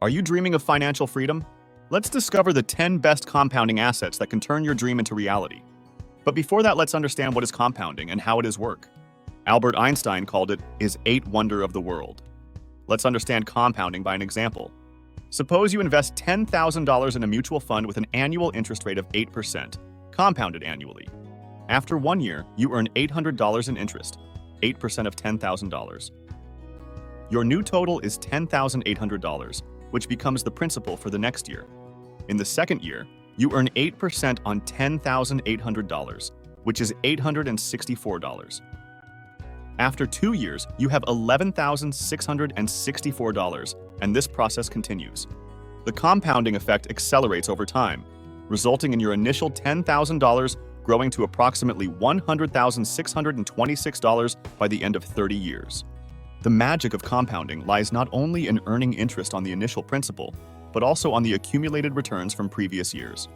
Are you dreaming of financial freedom? Let's discover the 10 best compounding assets that can turn your dream into reality. But before that, let's understand what is compounding and how it is work. Albert Einstein called it his eighth wonder of the world. Let's understand compounding by an example. Suppose you invest $10,000 in a mutual fund with an annual interest rate of 8%, compounded annually. After 1 year, you earn $800 in interest, 8% of $10,000. Your new total is $10,800, which becomes the principal for the next year. In the second year, you earn 8% on $10,800, which is $864. After 2 years, you have $11,664, and this process continues. The compounding effect accelerates over time, resulting in your initial $10,000 growing to approximately $100,626 by the end of 30 years. The magic of compounding lies not only in earning interest on the initial principal, but also on the accumulated returns from previous years.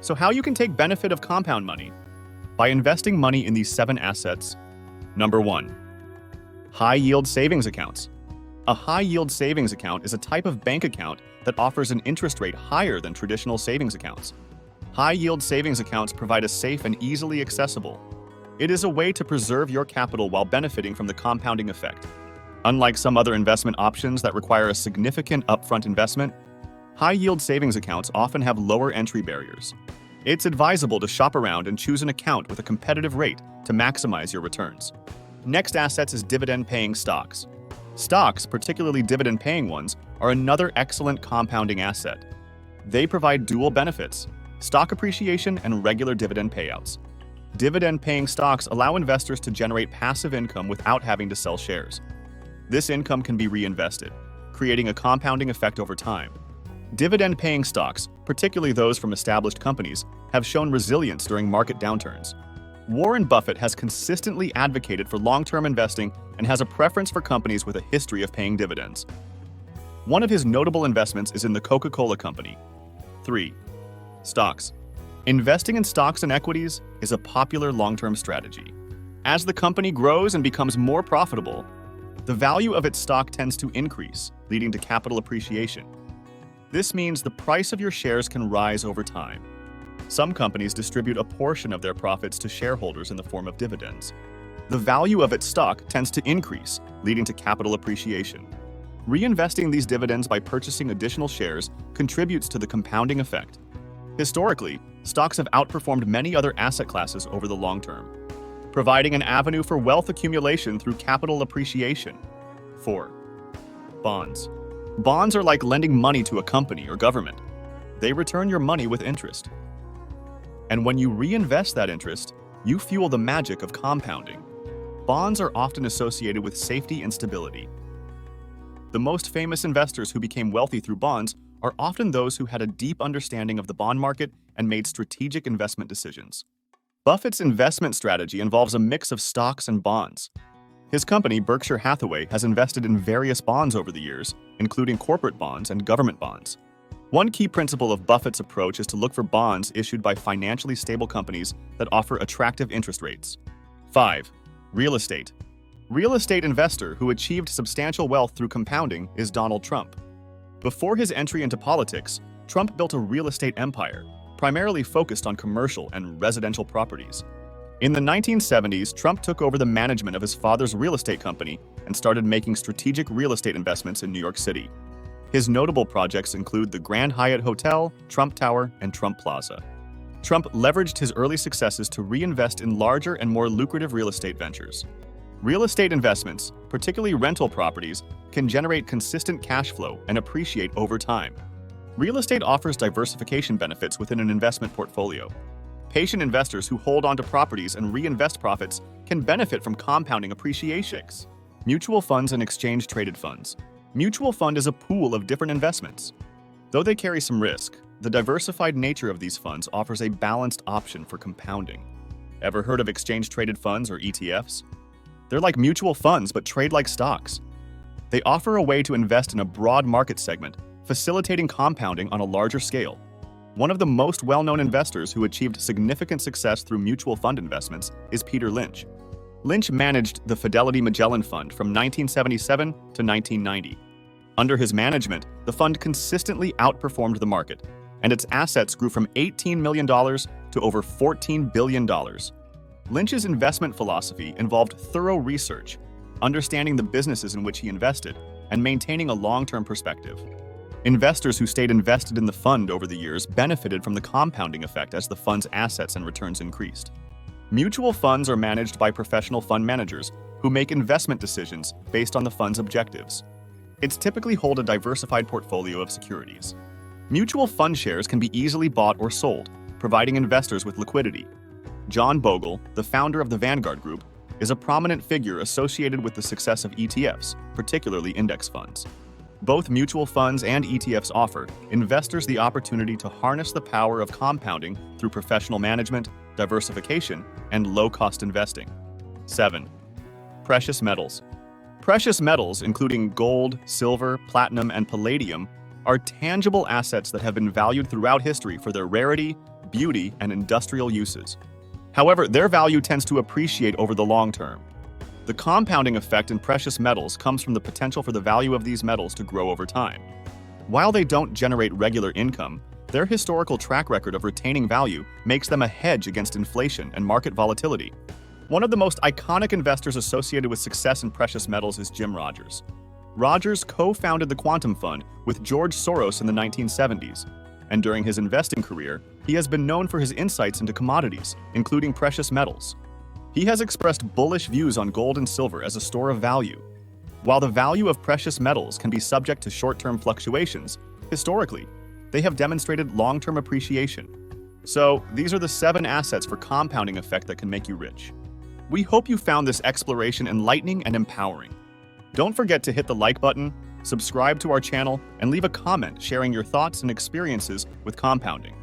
So how you can take benefit of compound money? By investing money in these 7 assets. Number 1. High-yield savings accounts. A high-yield savings account is a type of bank account that offers an interest rate higher than traditional savings accounts. High-yield savings accounts provide a safe and easily accessible. It is a way to preserve your capital while benefiting from the compounding effect. Unlike some other investment options that require a significant upfront investment, high-yield savings accounts often have lower entry barriers. It's advisable to shop around and choose an account with a competitive rate to maximize your returns. Next assets is dividend-paying stocks. Stocks, particularly dividend-paying ones, are another excellent compounding asset. They provide dual benefits: stock appreciation and regular dividend payouts. Dividend-paying stocks allow investors to generate passive income without having to sell shares. This income can be reinvested, creating a compounding effect over time. Dividend-paying stocks, particularly those from established companies, have shown resilience during market downturns. Warren Buffett has consistently advocated for long-term investing and has a preference for companies with a history of paying dividends. One of his notable investments is in the Coca-Cola Company. 3. Stocks. Investing in stocks and equities is a popular long-term strategy. As the company grows and becomes more profitable, the value of its stock tends to increase, leading to capital appreciation. This means the price of your shares can rise over time. Some companies distribute a portion of their profits to shareholders in the form of dividends. The value of its stock tends to increase, leading to capital appreciation. Reinvesting these dividends by purchasing additional shares contributes to the compounding effect. Historically, stocks have outperformed many other asset classes over the long term, providing an avenue for wealth accumulation through capital appreciation. 4. Bonds. Bonds are like lending money to a company or government. They return your money with interest. And when you reinvest that interest, you fuel the magic of compounding. Bonds are often associated with safety and stability. The most famous investors who became wealthy through bonds are often those who had a deep understanding of the bond market and made strategic investment decisions. Buffett's investment strategy involves a mix of stocks and bonds. His company, Berkshire Hathaway, has invested in various bonds over the years, including corporate bonds and government bonds. One key principle of Buffett's approach is to look for bonds issued by financially stable companies that offer attractive interest rates. 5. Real estate. Real estate investor who achieved substantial wealth through compounding is Donald Trump. Before his entry into politics, Trump built a real estate empire, primarily focused on commercial and residential properties. In the 1970s, Trump took over the management of his father's real estate company and started making strategic real estate investments in New York City. His notable projects include the Grand Hyatt Hotel, Trump Tower, and Trump Plaza. Trump leveraged his early successes to reinvest in larger and more lucrative real estate ventures. Real estate investments, particularly rental properties, can generate consistent cash flow and appreciate over time. Real estate offers diversification benefits within an investment portfolio. Patient investors who hold onto properties and reinvest profits can benefit from compounding appreciation. Mutual funds and exchange-traded funds. Mutual fund is a pool of different investments. Though they carry some risk, the diversified nature of these funds offers a balanced option for compounding. Ever heard of exchange-traded funds or ETFs? They're like mutual funds but trade like stocks. They offer a way to invest in a broad market segment, facilitating compounding on a larger scale. One of the most well-known investors who achieved significant success through mutual fund investments is Peter Lynch. Lynch managed the Fidelity Magellan Fund from 1977 to 1990. Under his management, the fund consistently outperformed the market, and its assets grew from $18 million to over $14 billion. Lynch's investment philosophy involved thorough research, understanding the businesses in which he invested, and maintaining a long-term perspective. Investors who stayed invested in the fund over the years benefited from the compounding effect as the fund's assets and returns increased. Mutual funds are managed by professional fund managers who make investment decisions based on the fund's objectives. It's typically hold a diversified portfolio of securities. Mutual fund shares can be easily bought or sold, providing investors with liquidity. John Bogle, the founder of the Vanguard Group, is a prominent figure associated with the success of ETFs, particularly index funds. Both mutual funds and ETFs offer investors the opportunity to harness the power of compounding through professional management, diversification, and low-cost investing. 7. Precious metals. Precious metals, including gold, silver, platinum, and palladium, are tangible assets that have been valued throughout history for their rarity, beauty, and industrial uses. However, their value tends to appreciate over the long term. The compounding effect in precious metals comes from the potential for the value of these metals to grow over time. While they don't generate regular income, their historical track record of retaining value makes them a hedge against inflation and market volatility. One of the most iconic investors associated with success in precious metals is Jim Rogers. Rogers co-founded the Quantum Fund with George Soros in the 1970s, and during his investing career, he has been known for his insights into commodities, including precious metals. He has expressed bullish views on gold and silver as a store of value. While the value of precious metals can be subject to short-term fluctuations, historically, they have demonstrated long-term appreciation. So, these are the 7 assets for compounding effect that can make you rich. We hope you found this exploration enlightening and empowering. Don't forget to hit the like button, subscribe to our channel, and leave a comment sharing your thoughts and experiences with compounding.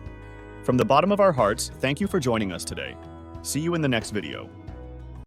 From the bottom of our hearts, thank you for joining us today. See you in the next video.